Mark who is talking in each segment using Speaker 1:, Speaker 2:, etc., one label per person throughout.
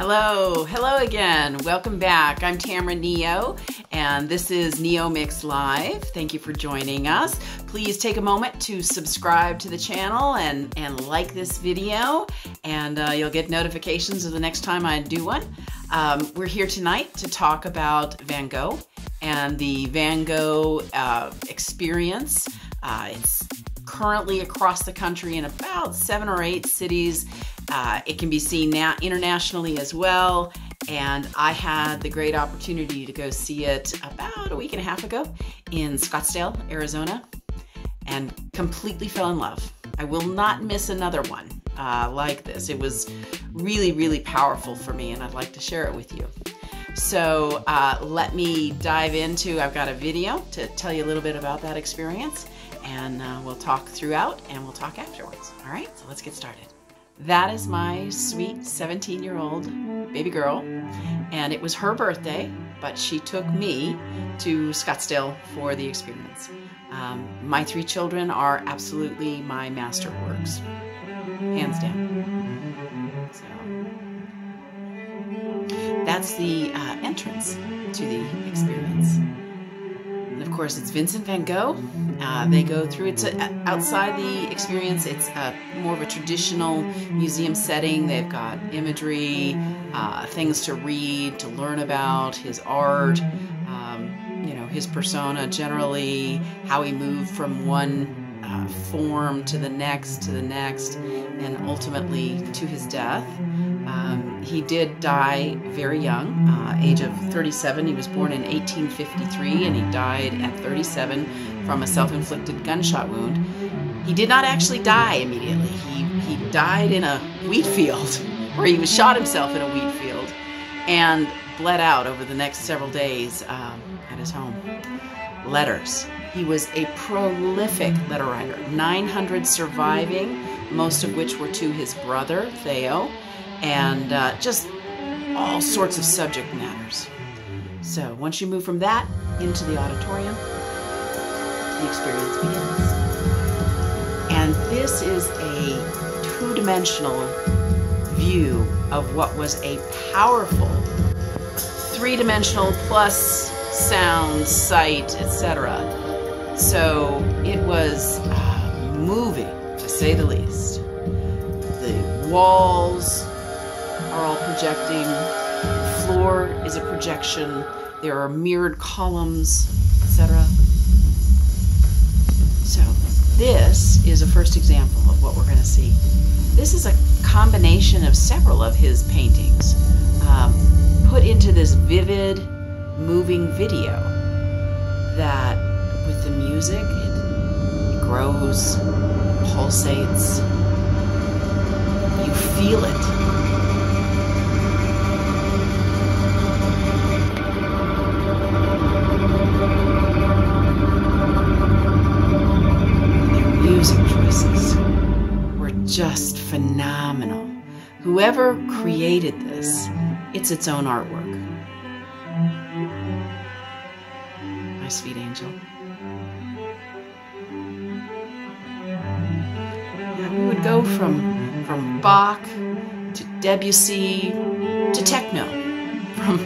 Speaker 1: Hello again. Welcome back. I'm Tamara Neo, and this is NeoMix.Live. Thank you for joining us. Please take a moment to subscribe to the channel and like this video, and you'll get notifications of the next time I do one. We're here tonight to talk about Van Gogh and the Van Gogh experience. It's currently across the country in about 7 or 8 cities. It can be seen now internationally as well, and I had the great opportunity to go see it about a week and a half ago in Scottsdale, Arizona, and completely fell in love. I will not miss another one like this. It was really, really powerful for me, and I'd like to share it with you. So let me dive into, I've got a video to tell you a little bit about that experience, and we'll talk throughout and we'll talk afterwards. All right, so let's get started. That is my sweet 17-year-old baby girl, and it was her birthday, but she took me to Scottsdale for the experience. My 3 children are absolutely my masterworks, hands down. So that's the entrance to the experience. And of course, it's Vincent van Gogh. They go through, it's outside the experience, it's more of a traditional museum setting. They've got imagery, things to read, to learn about his art, you know, his persona generally, how he moved from one form to the next, and ultimately to his death. He did die very young, age of 37. He was born in 1853, and he died at 37 from a self-inflicted gunshot wound. He did not actually die immediately. He died in a wheat field, where he shot himself in a wheat field and bled out over the next several days at his home. Letters. He was a prolific letter writer, 900 surviving, most of which were to his brother, Theo, and just all sorts of subject matters. So once you move from that into the auditorium, the experience begins. And this is a 2-dimensional view of what was a powerful 3-dimensional plus sound, sight, etc. So it was moving, to say the least. The walls are all projecting. The floor is a projection. There are mirrored columns, etc. So this is a first example of what we're going to see. This is a combination of several of his paintings put into this vivid, moving video that with the music, it grows, pulsates, you feel it. Music choices were just phenomenal. Whoever created this, it's its own artwork. My sweet angel. Yeah, we would go from Bach to Debussy to techno, from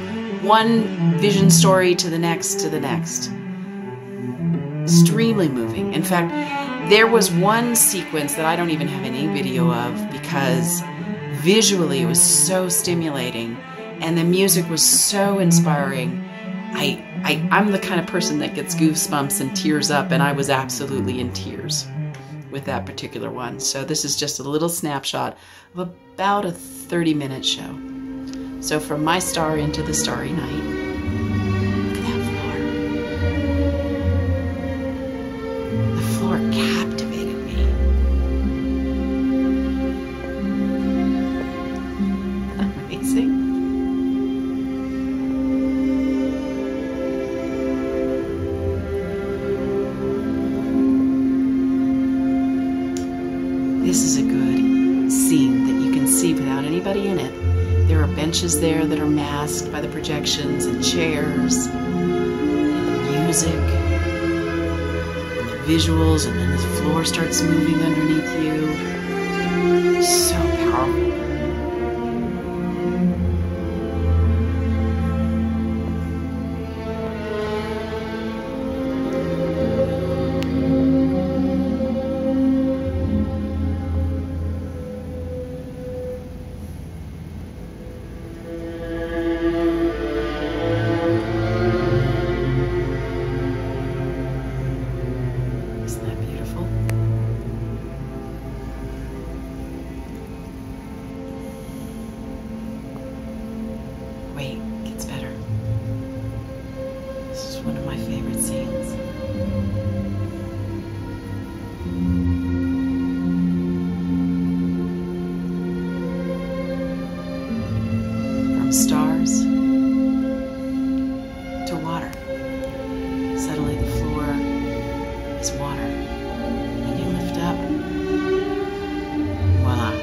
Speaker 1: one vision story to the next to the next. Extremely moving. In fact, there was one sequence that I don't even have any video of because visually it was so stimulating and the music was so inspiring. I'm the kind of person that gets goosebumps and tears up, and I was absolutely in tears with that particular one. So this is just a little snapshot of about a 30-minute show. So from my star into the Starry Night. Look at that floor. The floor captivated me. Amazing. This is a good scene that you can see without anybody in it. There are benches there that are masked by the projections and chairs and the music and the visuals, and then the floor starts moving underneath you. So powerful.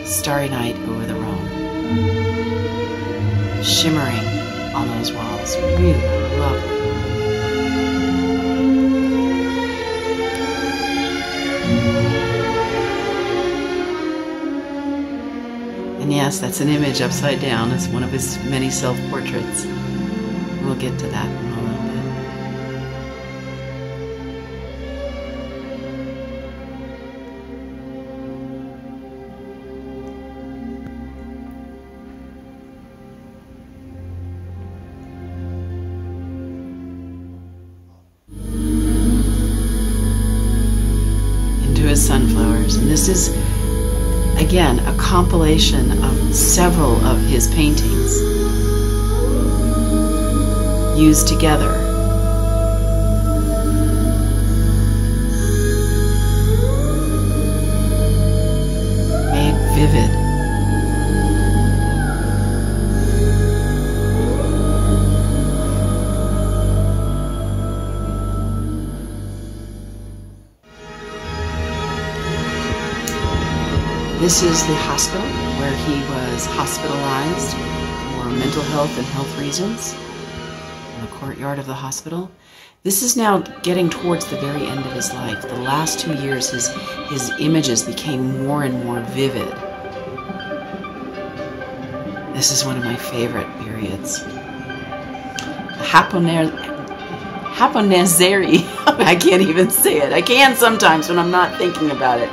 Speaker 1: Starry Night over the Rhone. Shimmering on those walls. Really lovely. And yes, that's an image upside down. It's one of his many self-portraits. We'll get to that in a little bit. Into his sunflowers. And this is, again, a compilation of several of his paintings used together. Made vivid. This is the hospital where he was hospitalized for mental health and health reasons. In the courtyard of the hospital. This is now getting towards the very end of his life. The last 2 years, his images became more and more vivid. This is one of my favorite periods. Haponazeri. I can't even say it. I can sometimes when I'm not thinking about it.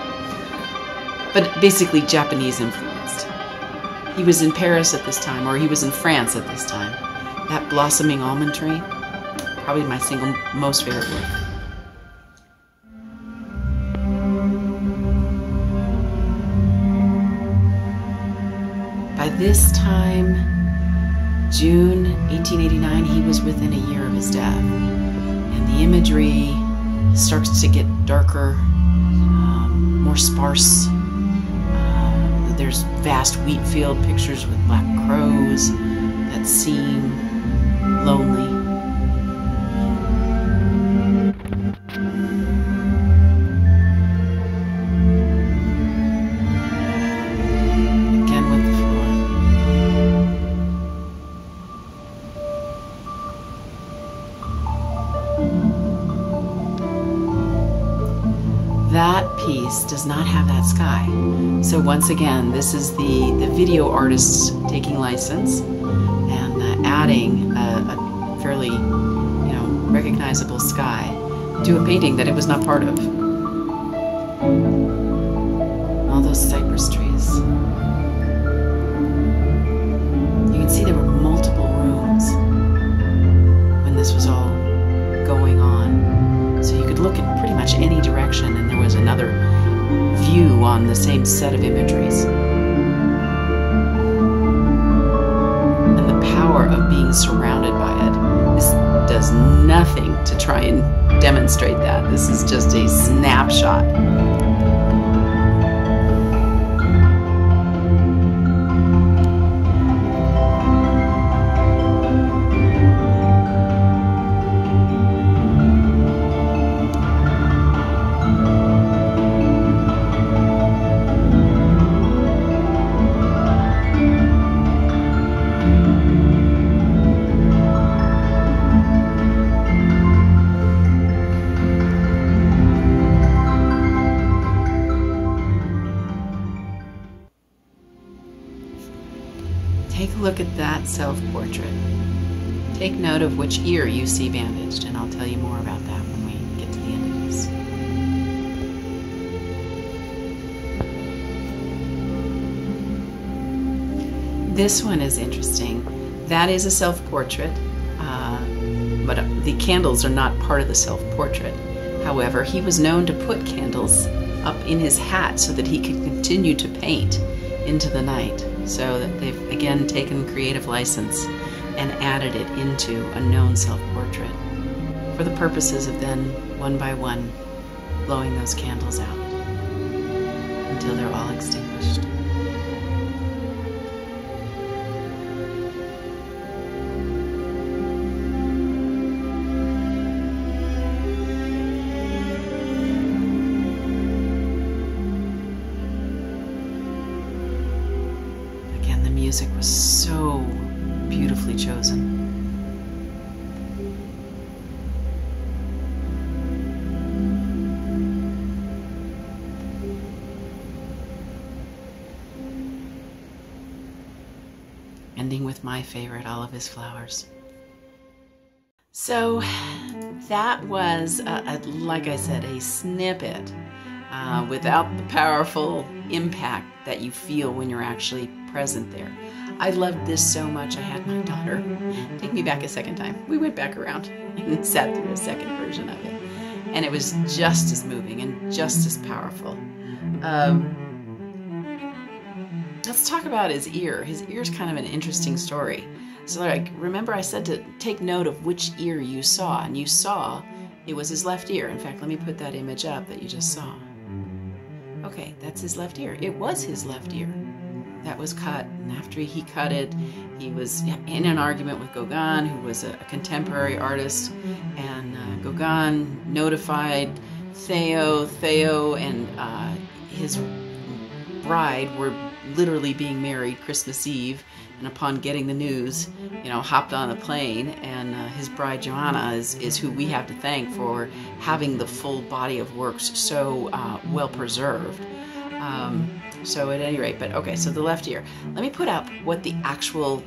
Speaker 1: But basically Japanese influenced. He was in Paris at this time, or he was in France at this time. That blossoming almond tree, probably my single most favorite work. By this time, June 1889, he was within a year of his death. And the imagery starts to get darker, more sparse. There's vast wheat field pictures with black crows that seem lonely. Again with the floor. That piece does not have that sky. So once again, this is the video artists taking license and adding a fairly, recognizable sky to a painting that it was not part of. All those cypress trees. You can see there were multiple rooms when this was all going on. So you could look in pretty much any direction and there was another view on the same set of imageries. And the power of being surrounded by it. This does nothing to try and demonstrate that. This is just a snapshot. Take a look at that self-portrait. Take note of which ear you see bandaged, and I'll tell you more about that when we get to the end of this. This one is interesting. That is a self-portrait, but the candles are not part of the self-portrait. However, he was known to put candles up in his hat so that he could continue to paint into the night. So that they've again taken creative license and added it into a known self-portrait for the purposes of then, one by one, blowing those candles out until they're all extinguished. music was so beautifully chosen. Ending with my favorite, All of His Flowers. So that was, like I said, a snippet without the powerful impact that you feel when you're actually present there. I loved this so much, I had my daughter take me back a second time. We went back around and sat through a second version of it. And it was just as moving and just as powerful. Let's talk about his ear. His ear's kind of an interesting story. So like, remember I said to take note of which ear you saw, and you saw it was his left ear. In fact, let me put that image up that you just saw. Okay, that's his left ear. It was his left ear that was cut, and after he cut it, he was in an argument with Gauguin, who was a contemporary artist, and Gauguin notified Theo and his bride were literally being married Christmas Eve, and upon getting the news, hopped on a plane, and his bride Joanna is who we have to thank for having the full body of works so well preserved. So at any rate, but okay, so the left ear. Let me put up what the actual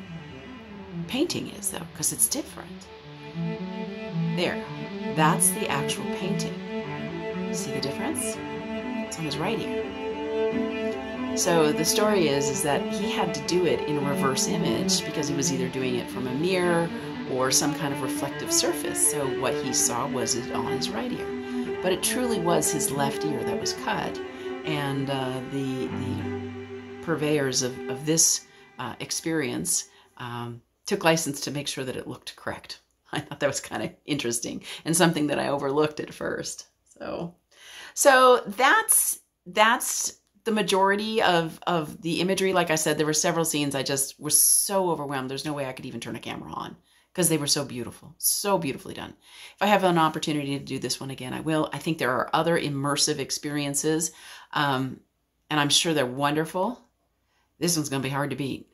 Speaker 1: painting is, though, because it's different. There, that's the actual painting. See the difference? It's on his right ear. So the story is that he had to do it in a reverse image because he was either doing it from a mirror or some kind of reflective surface. So what he saw was it on his right ear. But it truly was his left ear that was cut. And the purveyors of this experience took license to make sure that it looked correct. I thought that was kind of interesting and something that I overlooked at first. So that's the majority of the imagery. Like I said, there were several scenes I just was so overwhelmed. There's no way I could even turn a camera on because they were so beautiful, so beautifully done. If I have an opportunity to do this one again, I will. I think there are other immersive experiences, and I'm sure they're wonderful. This one's going to be hard to beat.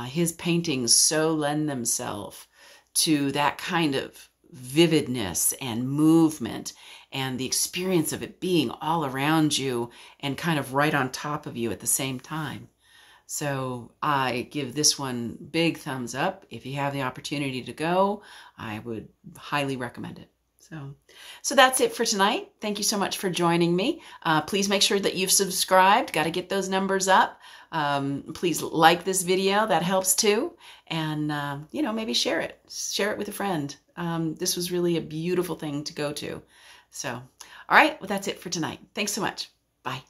Speaker 1: His paintings so lend themselves to that kind of vividness and movement and the experience of it being all around you and kind of right on top of you at the same time. So I give this one big thumbs up. If you have the opportunity to go, I would highly recommend it. So that's it for tonight. Thank you so much for joining me. Please make sure that you've subscribed. Got to get those numbers up. Please like this video. That helps too. And, maybe share it. Share it with a friend. This was really a beautiful thing to go to. So, all right. Well, that's it for tonight. Thanks so much. Bye.